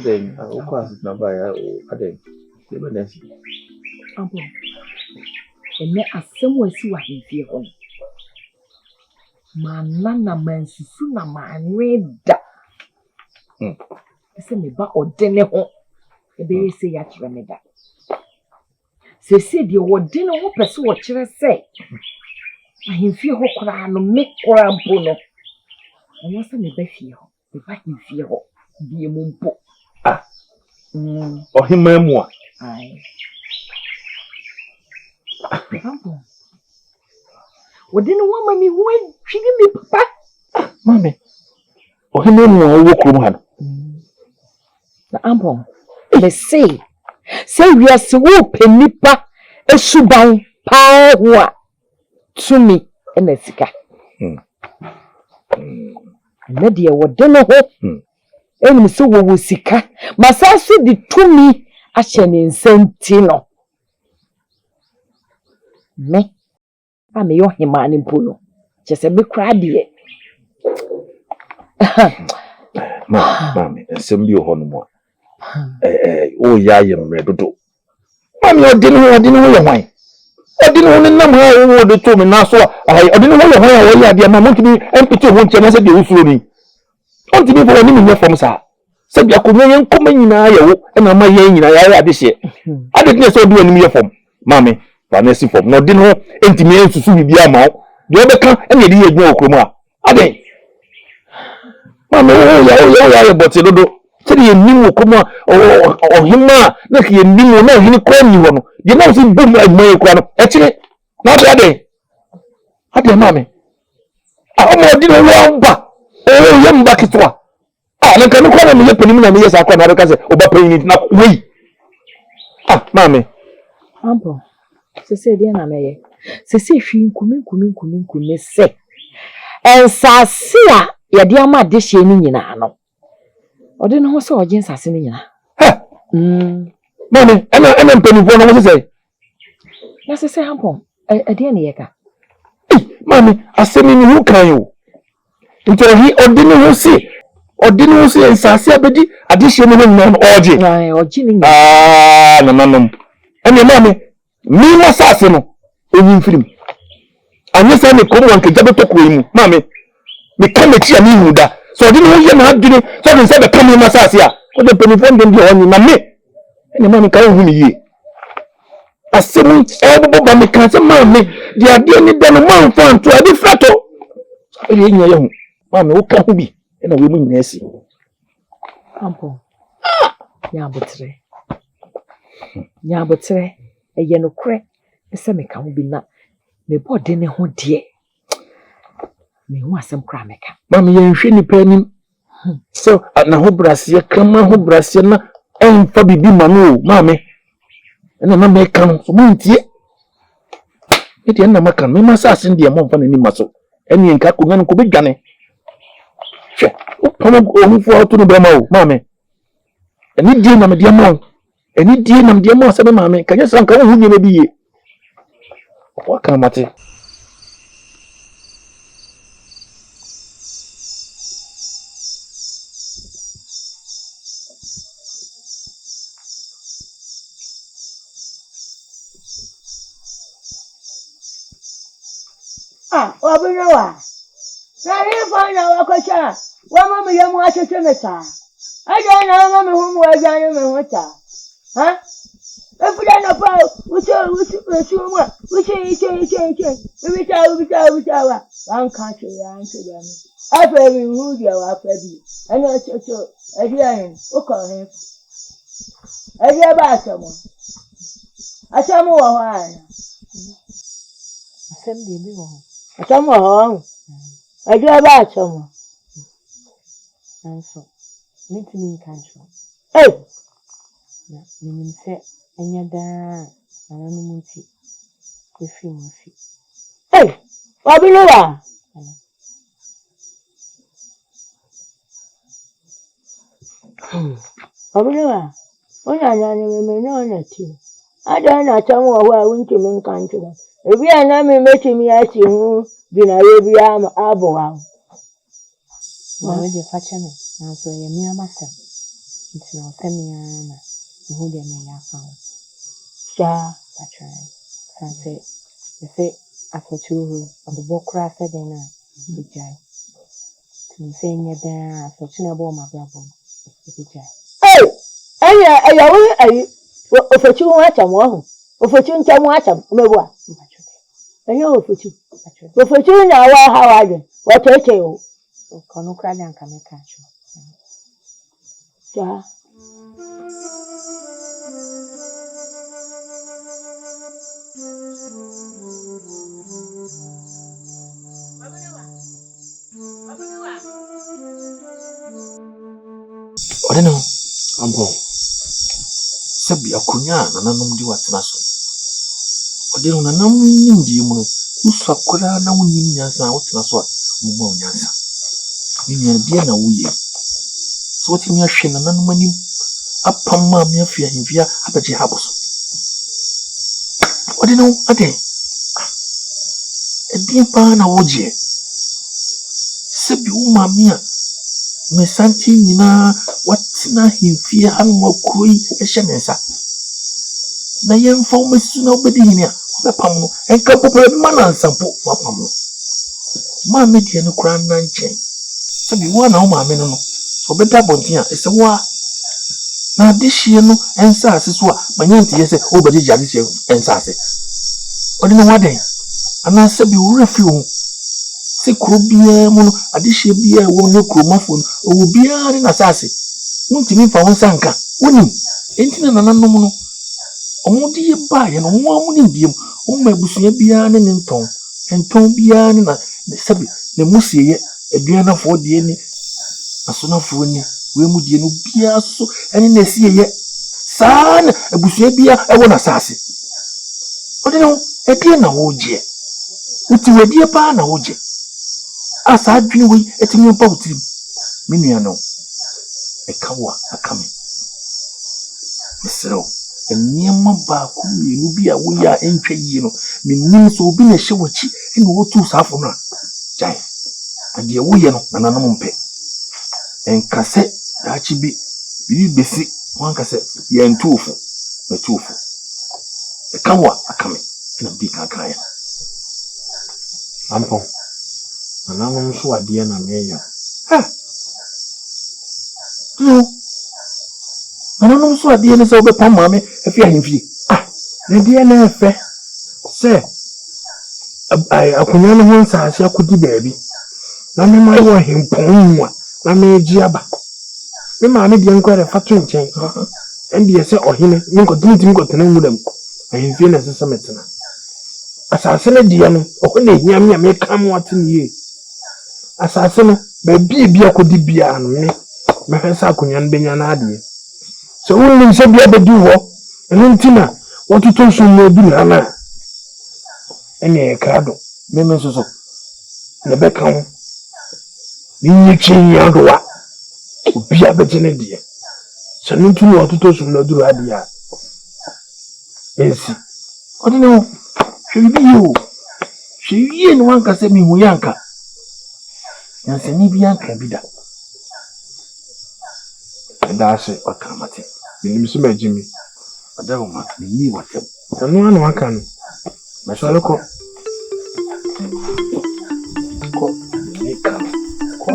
then I will pass it number. Then Ambo. And me asem we si wa hifie ho. Manana mansusu na manweda. Ese me ba odene ho. Ebe se ya kire me da. Se de odene ho pese wo kire se. Ahimfie ho kora no me kora mpo no. Onyo se me ba fie ho. Me ba himfie ho. Bi mu mpo. Ohima mu a. Ai. Ambo. Odene wo ma mi ho twini mi papa. Mame. Ohima mu a wo krom ha no. Na ambo. Le say wiase wo penipa esuban pa ho a tumi na sika. Na de wodene ho. Enim se wo sika. Masase di tumi ahye ne nsanti no. Me ame yo hema ne polo. Chese me kra de. Mame, ensem bi ho no mo. O ya yemre dodo. Mame odine ho ye hwan. Odine ho nam ha wo de to me na so ai odine ho ye hwan a wo ya de ma mo timi empty ho nche na se de usuro ni. On timi fo ni me nye fom sa. Se bia ko nyen koma nyina ya wo na ma yen nyina ya ade hye. Ade ne so do anim ye fom. Mame, ba na si fom. No odine ho entimi ensusu bibi ama wo. De obeka e ne de ye gwa okromu a. Ade. Mame ya bote dodo. Se de nim okoma ohima na ke nim na hini kwa ni ho no ye na so bum agman kwa no e kire na do ade mame a mo di no wa mba ye mba kitwa na kan ko na me ye panim na me ye sa kwa na ka se oba panin na wei mame ambo se de na me ye se hwi nkumi se ensase a ye de ama de hye ni nyina no ode no so oje nsase ni nyina mame ena mpanifo no mo se na se ambo ade na ye ka mame asemi ni hu kan yo nti odi no se ensase abedi ade hye no no oje ni na ene mame mi na sase no onyin firim anya sa me komo anke jabe to koimu mame me kan me tia mi huda so odi no ye na adwene so den se be kan me sase a o de penifo ndem bi onyi na me ene mame kan hu ni ye asemi ebo ba me kan se mame de ade ni da no man fa nto ade frato e ye nya ye hu mame wo ka hu bi ena we mu nyina asi ampo nya botre eye no kre se me ka hu bi na me body ne ho de me hu asem kra me ka mame ye nhwe ni pa nim so na ho brase kama ho brase na emfa bibi ma no mame ena na me ka no so muntie eti na maka me masase ndie mo mfa na ni maso eni nka ko ngan ko bedwane hwe o pomo o hu fo to no be ma o mame eni die na me die mo se be mame kanya san ka hu nyeme bi ye wa kan mate Obunowa. Na ni fanya wakocha. Wa mama yemu achete meta. Aja na mama humu wajani mehota. Ha? Efuda na pa uche ubita wa. Wan kanche ya anche dami. Afa mi hudi wa afa bi. Ana chocho. Adia uko he. Adia ba asamo. Asamo wa hwana. Asem bi wo. Asamo ho. Adia ba asamo. Anso. Meeting country. Na minim se enya da na no munti. Ko fi mo fi. Obunowa. Obunowa. Onya ni me no na ti. Ada na tamu wa wunti min country. Ebi ana me meti mi asi hu bina ye bi abo wa. Na we de fache me. Na so ye mi amasa. It's no Samiana, who they may have found. Cha. That's right. Sunset. They say, I thought you on the book craft said in a big jay. To say you're there, I thought you never my brother. Big jay. Hey! I of a 2 watch and 1. Of a 2 can watch them, no one. I know for 2. But for 2 now, how I do. What I tell you. Kono kra dan ka me catch you. Cha. I don't know. I'm going. Sabi akunya na nanom di watena so. Ode no nanam nim di mu no. Usu akora na wonim nyansa watena so a mo ma nyansa. Ni nya dia na wuye. So wotimi ahwe na nanom anim apam ma me afia himfia abaje haboso. Ode no ade. Edi pa na woje. Sabi wo ma me a me santi nyina watina himfia hanu akui ehyenensa na yemfa wo mesu na obedi hini a obepam no enka popore ma na nsampo wapam no ma me die no kura na nchen sabi wo na wo ma me no so obeda bontin a ese wo na dihie no ensa ase so a manyante yese obedi jade se ensa ase odi no waden ana sabi wo refi wo se kuro bia mu no adehye bia wo ne kromafo no owo bia ne na sase wontimi fa won sanka wonim entina nananom no omudi ye ba ye no wo amunim biem wo ma busuya bia ne nton bia ne na sabi ne musiye aduanafo de ni asonafo ni we mu de no bia so ene na siye saa na busuya bia e wo na sase odi no e na wo je uti wadie pa na wo je asa adwene we etimi mpa utirim menua no ekawa akame mesero eniema ba ku mienu bi a wo ya entwa yi no menim so obi na hye wachi ene wo tu safo no jai ade wo ye no nananom mpe enkase daachi bi besi wankase ye ntuofu na tuofu ekawa akame ena bi kakaya ampo nananom so ade na meya ha nananom so ade ne se obepam maame afi ahemfie na de na efe se akunya no ho nsaase akodi baabi na me ma yo hempon wa na me gi aba me maame de nkware fatu nchen ndi se ohene nko dintim ko tena nwudam ahemfie na sese metena asase ne de no ohene hiam ya me kam watene ye asase no ba bia akodi bia no me hwesa akunya no benya na ade so wonnim se bia bedu ho eno ntina wotuto so no du na na ene krado me so ne beka ho ni chin ya doa obi abegene de so no ntina wotuto so no du ade ya ensi odi no hwiye no wanka se mi hu yanka yanse ni bi yanka bi da ndase wakamate ni so majimi adawo ma ni watem anu anu aka no masole ko nika ko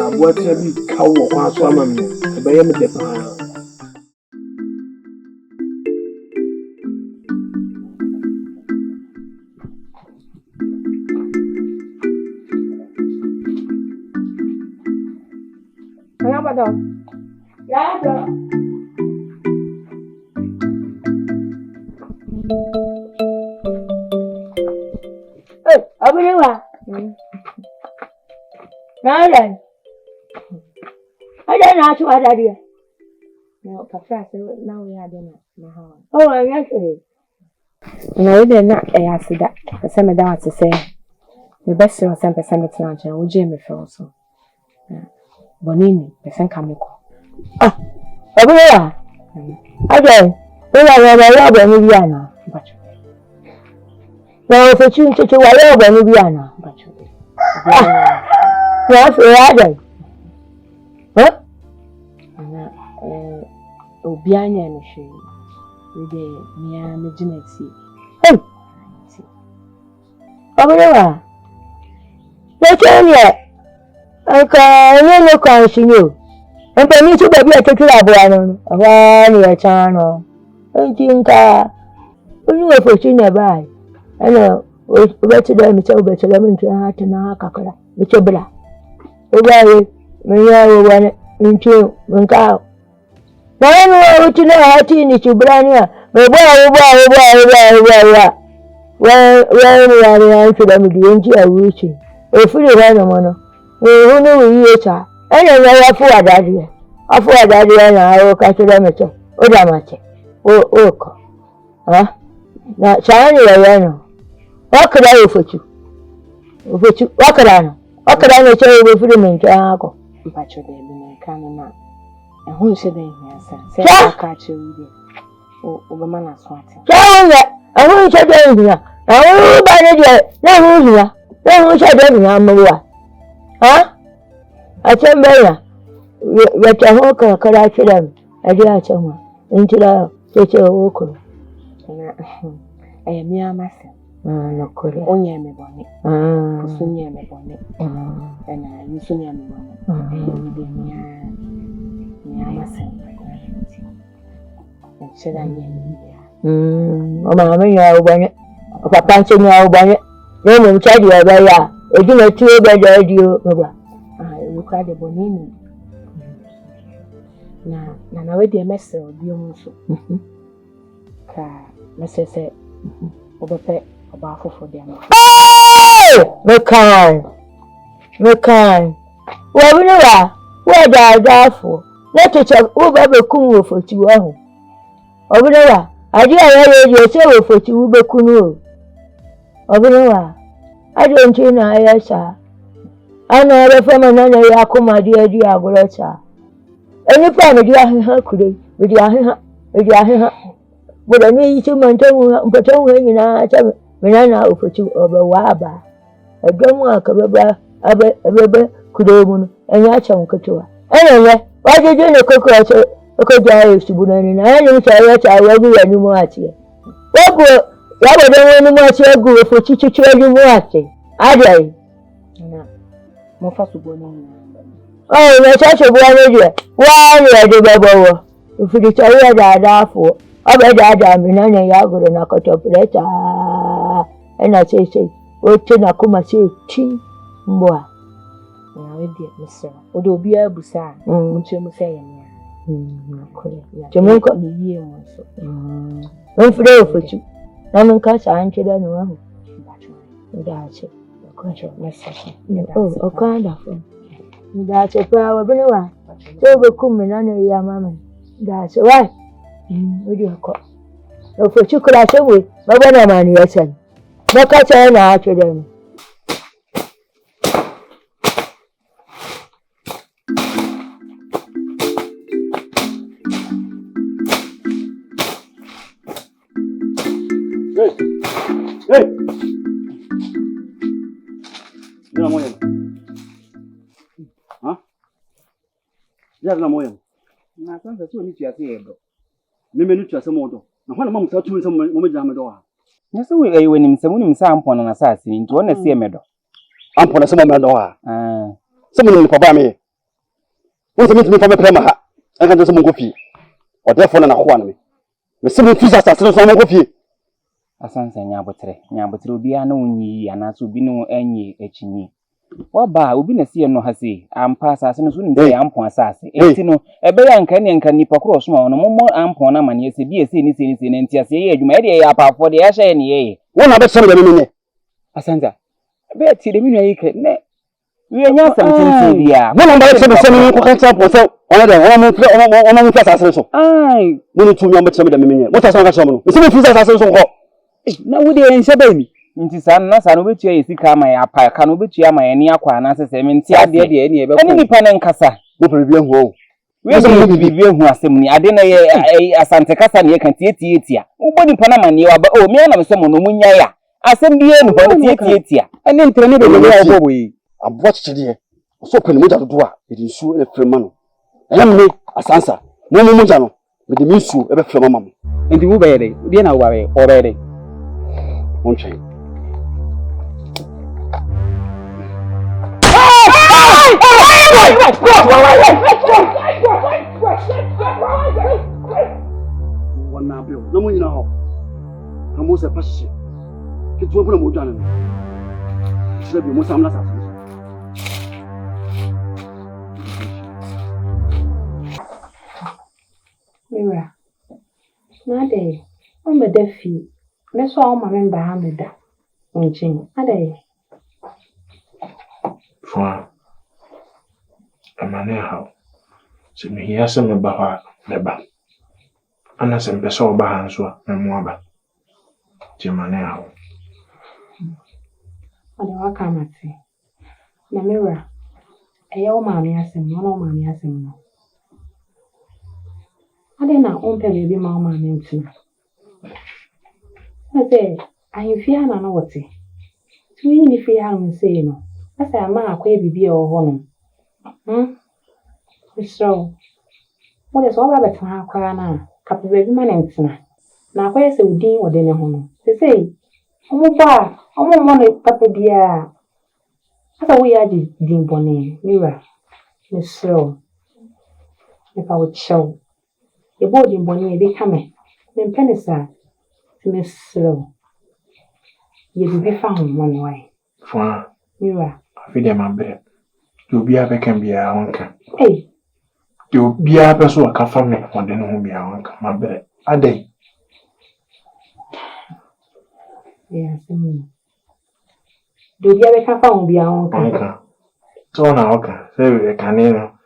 abwate bi kawo kwa so amami ebe yem de pa Ya. Abulewa. Nada. Ada na tu ada dia. No, papa say now we are there na how. Oh, yes. Na we dey na asida. Se me da ate say. Me best say 100% tena nche wo je me fe so. Bonini, me sen kameko. Abulewa. Ada. Ya bani bia na. Bacho. Na ofechi ncheche wa ya bani bia na. Bacho. Ya so ya ada. Ana obi anya ne hwe. We dey me imagine. Oberewa. Let's aka no kan sinyo. Empa ni so baby aketu aboa no. Aba ni ya cha no. Enti nka onu ofoti na bai. Ana obeti da mi cha obeti da mi twa hata na kakara. Mi chobla. Obaye mi ya wo wane nti nka. Na no oti na hati ni chobla ni a. Me bo wa ya ntwa mi di nti awuchi. Efiri wa no mo no. Hunu wiye cha. Ene ya fu adade. Afu adade na o ka tira mecho. O da mache. O ko. Na chani ya no. Wakara ofochu. Wakara no. Wakara no che o firi mencho ako. Mpacho de bi nka no na. Ehun hye den hiasa. Se aka che wi. O be mana so ate. Chawo ehun hye den hia. Na wo ba ne de na hu hia. Na hu hye den hia amwa. A can baya ya taho kakara kiran a ji a can wa in kira ya ce wa okuru mi amasa na kore onye me bone kusunye me bone na yusunya me bone mi amasa chira nye o ma me ya ubanye o papa nche ya ubanye ne mo mchadi ya baya ejina tuwe bada dio baba kwa de bonini na we de messe obi onso ka messese obepe oba fofo de ma mekan wa binowa wa da afo na techa wo ba be kum wo foti wa ho obinowa adi aye ye se wo foti wo be kunu o obinowa adi onche na aya sa ana refa na ya kuma di agorocha eni pa me di aheha kure me di aheha bodo ni yichi mantamu mpatanwu nyina cha me na ofoti obawa aba edwamu akababa abebe kure mu no enya cha nketewa enye wajeje ne kokocho okoja esubuna ni na enye cha ya cha ya gu ya ni mu atie wogo ya bodo woni mu atie gu ofoti chichire ni mu atie adai na mo fa suboni na chacho bua meje wa ni de bebo ifiri cha ya da afo obe da mi na ya goro na kotopleta ena cheche o ti na kuma se ti mboa na we de mse o de obi abusa nche mu se yenya akore ya chemunko ni yie mo so mfire ofochu na nka cha anche da no ahu da che kocho mse o kwanda fo da che pa wa bene wa so be kum na ya mama da che wa odi ko ofochu kura che we baba na mani ya san baka cha na ache da ni Hey! Nina moya. Ya na moya. Na kwanza tu ni tuase yedo. Mimi ni tuase modo. Na hwana mamu sa tu nsem mo jama do ha. Nyese we ayi wani msemu ni msa ampona na sase ni nti wona sie medo. Ampona se mo me do ha. Se mo ni papa me. Wo se mi fa me prema ha. Aka ndo se mo kofi. O defo na ho ana me. Me se mo fisa sa se so mo kofi. Asansa nyabotre obi ana unyi anaso obi no anyi echinyi waba obi na sie no hase ampa asase no so ni se ampon asase enti no ebe ya nka nipa kro so ma no mo ampon na mane ese bi ese ni na enti ase ye adwuma ye ya apafo de ya hye ne ye wona be sema de me asansa be ti de mi no yike ne we nya samtin bia wona ba sema ko kan sampo so ona de ona mo fisa asase so ai mo ni tu mi ambe sema de me mo ta so ka so mo se mo fisa asase so ko na wo de ense ba mi nti san na san obetua yesika ma ya pa ka no obetua ma ya ni akwa na sese menti ade de ni ebe ko ani nipa na nkasa mo bibia hu o we so bibia hu asem ni ade na ye asante kasa ne kan tietia wo nipa na ma ne wa ba o me na me se mo no munya ya asem bi enu ho tietia ani ntre ne de me ya wo boyi abo chichide so pe ni mo ja dodo a edi nsu e frema no me asansa. Mo jano. Me de misu ebe flo mama. Enti wo be dey. Bi na wo ba be. O be dey. Won try. Wana bio. No mo nyina ho. Amo se pashi. Kitu wo na mo jano. Sira bi mo samla sa. Mira, nade, ombe defi. Meso a oma memba ha meda. Onchin, nade. Fwa. Amane ha. Se me hiya se me ba ha meba. Ana se mpe so ba ha nso a mo aba. Ti mane ha. Ade waka mate. Na Mira, eye o maami asem no, o maami asem no. Ade na ompe bebi ma o maami ntina. Ase, ahimfia na no wote. Tuyi ni fi ha nse no. Ase ama akwa bibi e wo ho no. So, what is all about her crying? Captain Baby Man and Tina. Now, where's the dean or dinner home? They say, oh, my bar, oh, my money, Papa dear. I thought we are the Dean Bonnet, Mira, Miss Slow. If I would show the boarding Bonnet be coming, then penny, sir, to Miss Slow. You will be found one way. Fwa. Mira, I feel them a bit. You'll be a can be a uncle. Hey. You'll be a person who can find me one day who be a uncle, my bed. A day. Yes, do you ever come be our uncle? So now, okay, say a canino,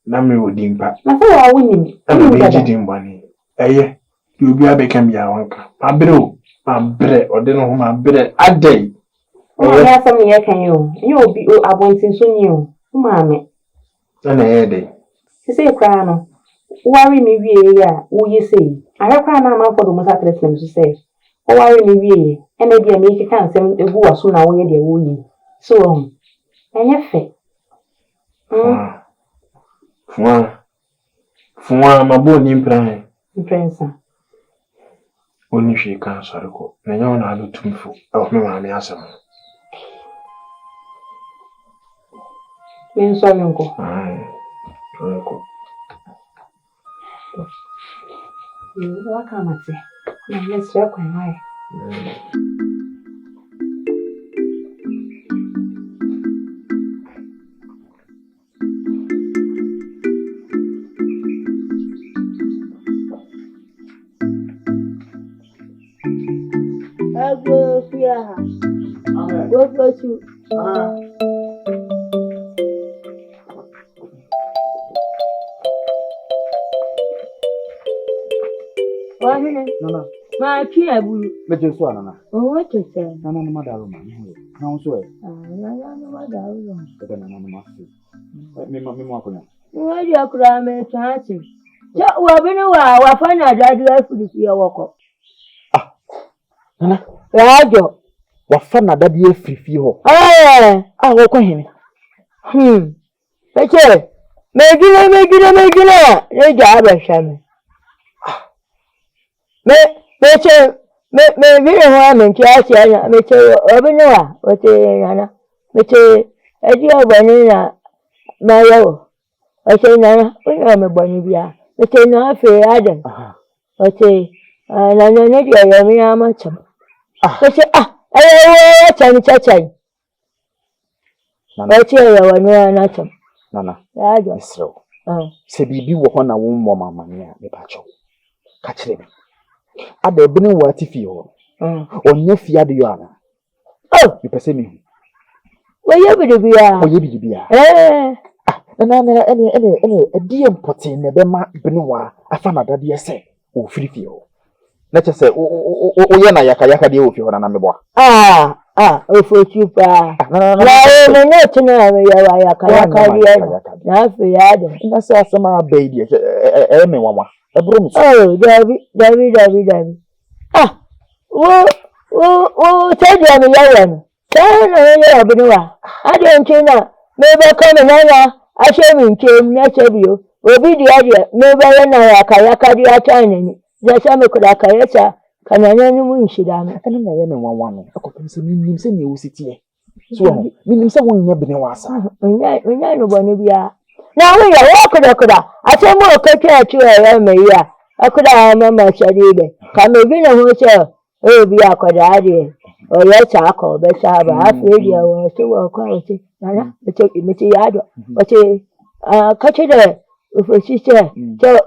Nammy would impact. I thought I wouldn't. I'm a vegetarian bunny. Eh, you'll be a can be a uncle. My brew, my bread, or dinner home, my bread a day. Oh, yes, some year can you? You'll be wanting soon you, mammy. And a day. You say, Crano, worry me, yeah, who you say. I have cried now for the most athlete to say. Oh, worry me, and maybe I make a cancel the who are soon away, dear wooing. So on. And your fate. Fwa, my bone implant. Prince. Only she can't sorry. And you're not a tunful of me, mammy, as a man. Men sorry, uncle. Uncle. What can I say? Now let's walk away. I go here. Go for you. Nana. My tea, Bulu. Me just saw Nana. Oh, what is that? Nana no matter man. Now so. No matter. But then Nana must. Me mo akonya. Why do you cry me chanting? So we have been wa find a daddy for the fear walk. Ah. Nana. Rajo. Wa fa na daddy free ho. Eh. Ah, wo kwa hemi. Eche. Megina. Ne ja ba shame. Me vile ho ame kiasi ana me che obinwa o che nana me che eji obani na ma yawo o che nana o me bani bia me che na fe adan o che na ne dia ya mi ama cham o che ayo chani chachai Nana o che ya wani na cham Nana ajo Isro se bibi wo ho na wo mo mama ne a me ba cho ka kire me ada ebini wo atifi ho onye fia de yo ana mi pese mi wo ye bi bia na ene edi important ne be ma bini wa afa na dade ese o firifi ho na che se o ye na yaka de o fi ho na me boa o fo chupa la me no tina me ya yaka dia na fe ya de na se asema be di me wawa ebro mi David. Wo tell me yawa. Tell me obinwa. I don't know. Me be come na I share me kem na chebio. Obi dia me ba na ya ka dia chanani. Ya sha me kuda ka yacha kana nyanu mun shida me. Aka na ya me wanwa no. Akopem se nim se ne wositie. So minim se won nya bene wasa. Onya no bonu bia. Na we ya kuda. Asemu okatwa atwa ya me ya. Akuda mama shadide. Ka me bi na ho che obi akoda ade. Oya cha ko be cha ba afedi ya wo se wo kwa wo se. Nana, meti yado. Wache kachide ofisise che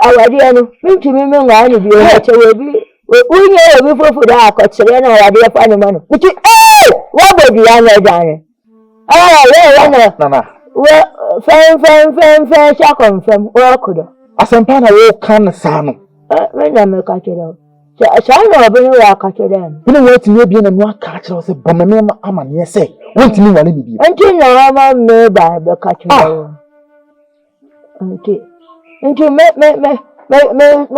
awadi anu. Mintimi me ngani bi o che we bi unye obi fofu da akotsere na awadi afa ni manu. Miti wa bodi ya na dane. We Nana. We fem cha confirm wo kudo. Asempa na wo kan sa no. Me na me kachide. Cha na obi ni wa kachide. Bini wo timi bi na no aka kire se bomame ama ne se. Wonti ni wale bibi. Anti na ma me ba be kachide. Anti me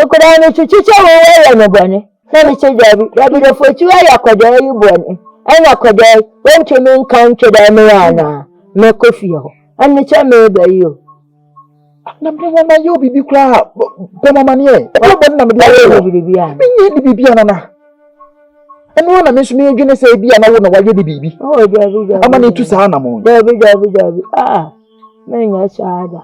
kuda ni chiche we no bone. Na me che dabi do fotu ya kwada yi bone. Ana kwada wonti me kan cheda me ana. Me kofi ho. Ani che me ba yi o. Na me wona yo bibi kra bomama ne e. Ko bon na me dia bibi ya. Me ni bibi ana na. Eno na me so me adwene se bia na wo na waye de bibi. Oh dabi. Ama ne tu sa na mo. Dabi. Me nya saada.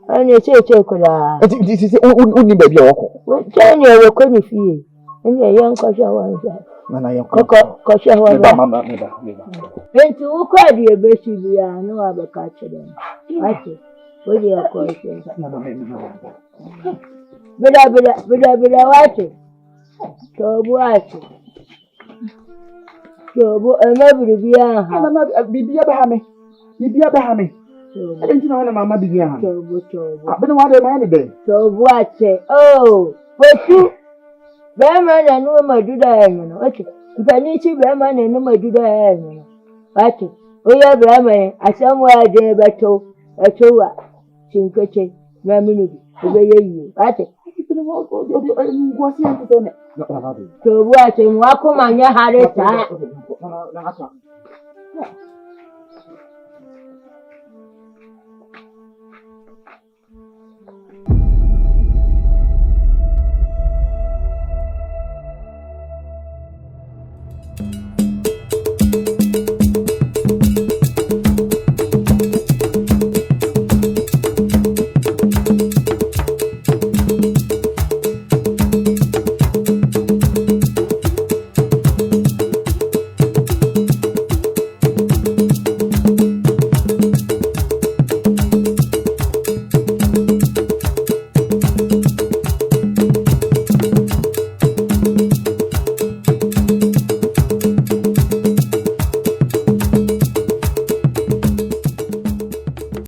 Ani che kuda. Ti uni baby wako. We tani we ko ni fie. Ani yan ko sha wan sha. Na yan Ko sha wan. Mama. Enti u kwa di ebe si bia no abeka chede. Ati. We di ko che. Bida wati. Tobu ati. Tobu emebiri bia ha. Na bibia ba ha me. Enti na mama bibia ha. Tobu. Abene wa de ma ne de. Tobu ati. Oh, wetu. Bema na no maduda enyo. Ati. Mpani chi bema na no maduda enyo. Ati. Oya bema asamu ade beto. Etowa. Chinkeche. Na minubi. Obeye yi. Ati. Tobu ati mwako manya hareta.